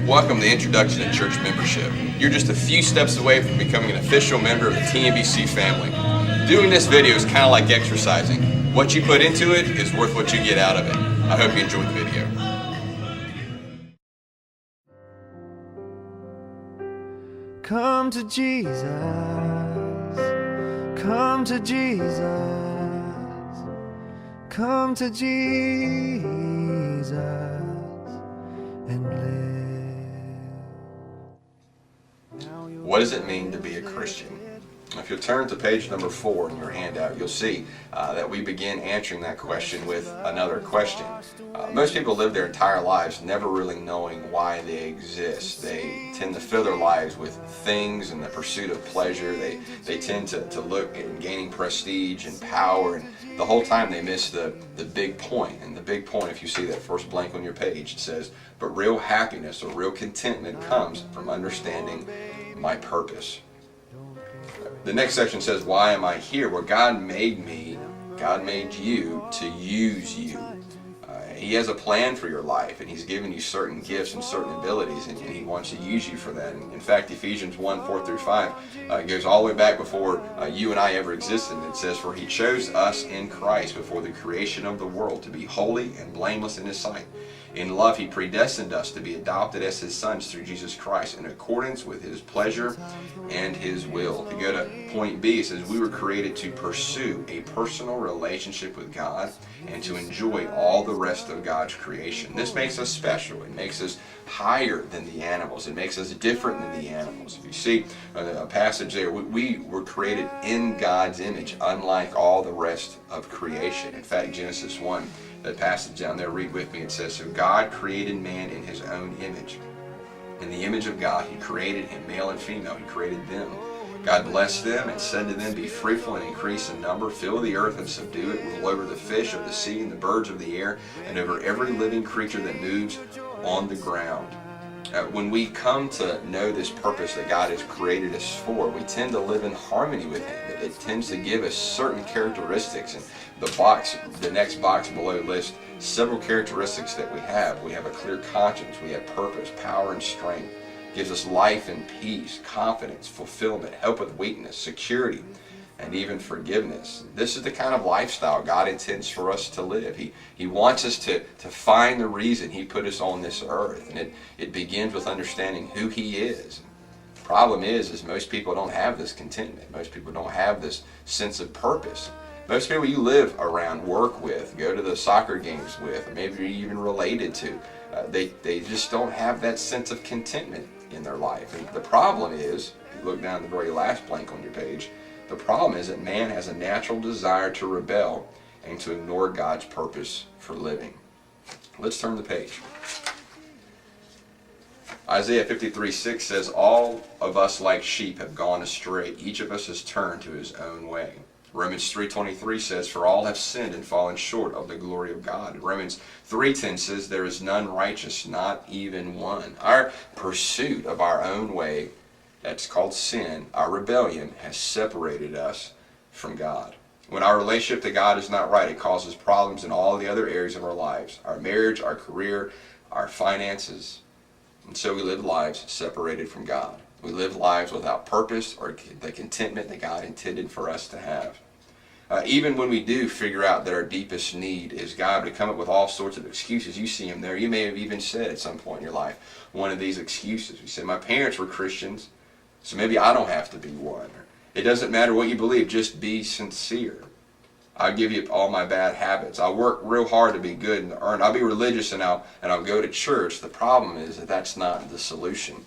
Welcome to the introduction to church membership. You're just a few steps away from becoming an official member of the TMBC family. Doing this video is kind of like exercising. What you put into it is worth what you get out of it. I hope you enjoyed the video. Come to Jesus, come to Jesus, come to Jesus and live. What does it mean to be a Christian? If you'll turn to page number 4 in your handout, you'll see that we begin answering that question with another question. Most people live their entire lives never really knowing why they exist. They tend to fill their lives with things and the pursuit of pleasure. They tend to look at gaining prestige and power, and the whole time they miss the big point. And the big point, if you see that first blank on your page, it says, but real happiness or real contentment comes from understanding my purpose. The next section says, why am I here? Well, God made me, God made you to use you. He has a plan for your life, and He's given you certain gifts and certain abilities, and He wants to use you for that. And in fact, Ephesians 1:4-5 goes all the way back before you and I ever existed. And it says, for He chose us in Christ before the creation of the world to be holy and blameless in His sight. In love, He predestined us to be adopted as His sons through Jesus Christ in accordance with His pleasure and His will. To go to point B, it says we were created to pursue a personal relationship with God and to enjoy all the rest of God's creation. This makes us special. It makes us higher than the animals. It makes us different than the animals. If you see a passage there, we were created in God's image, unlike all the rest of creation. In fact, Genesis 1, that passage down there, read with me. It says, so God created man in His own image. In the image of God, He created him, male and female. He created them. God blessed them and said to them, be fruitful and increase in number, fill the earth and subdue it, rule over the fish of the sea and the birds of the air, and over every living creature that moves on the ground. When we come to know this purpose that God has created us for, we tend to live in harmony with Him. It tends to give us certain characteristics, and the next box below lists several characteristics that we have. We have a clear conscience, we have purpose, power, and strength. It gives us life and peace, confidence, fulfillment, help with weakness, security, and even forgiveness. This is the kind of lifestyle God intends for us to live. He wants us to find the reason He put us on this earth, and it begins with understanding who He is. The problem is most people don't have this contentment. Most people don't have this sense of purpose. Most people you live around, work with, go to the soccer games with, or maybe you're even related to, they just don't have that sense of contentment in their life. And the problem is, if you look down at the very last blank on your page, the problem is that man has a natural desire to rebel and to ignore God's purpose for living. Let's turn the page. Isaiah 53:6 says, all of us like sheep have gone astray. Each of us has turned to his own way. Romans 3:23 says, for all have sinned and fallen short of the glory of God. Romans 3:10 says, there is none righteous, not even one. Our pursuit of our own way, that's called sin, our rebellion, has separated us from God. When our relationship to God is not right, it causes problems in all the other areas of our lives. Our marriage, our career, our finances. And so we live lives separated from God. We live lives without purpose or the contentment that God intended for us to have. Even when we do figure out that our deepest need is God, we come up with all sorts of excuses. You see them there. You may have even said at some point in your life one of these excuses. You say, my parents were Christians, so maybe I don't have to be one. It doesn't matter what you believe, just be sincere. I'll give you all my bad habits. I'll work real hard to be good and earn. I'll be religious and I'll go to church. The problem is that that's not the solution.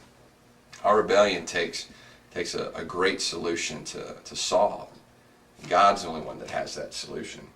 Our rebellion takes a great solution to solve. God's the only one that has that solution.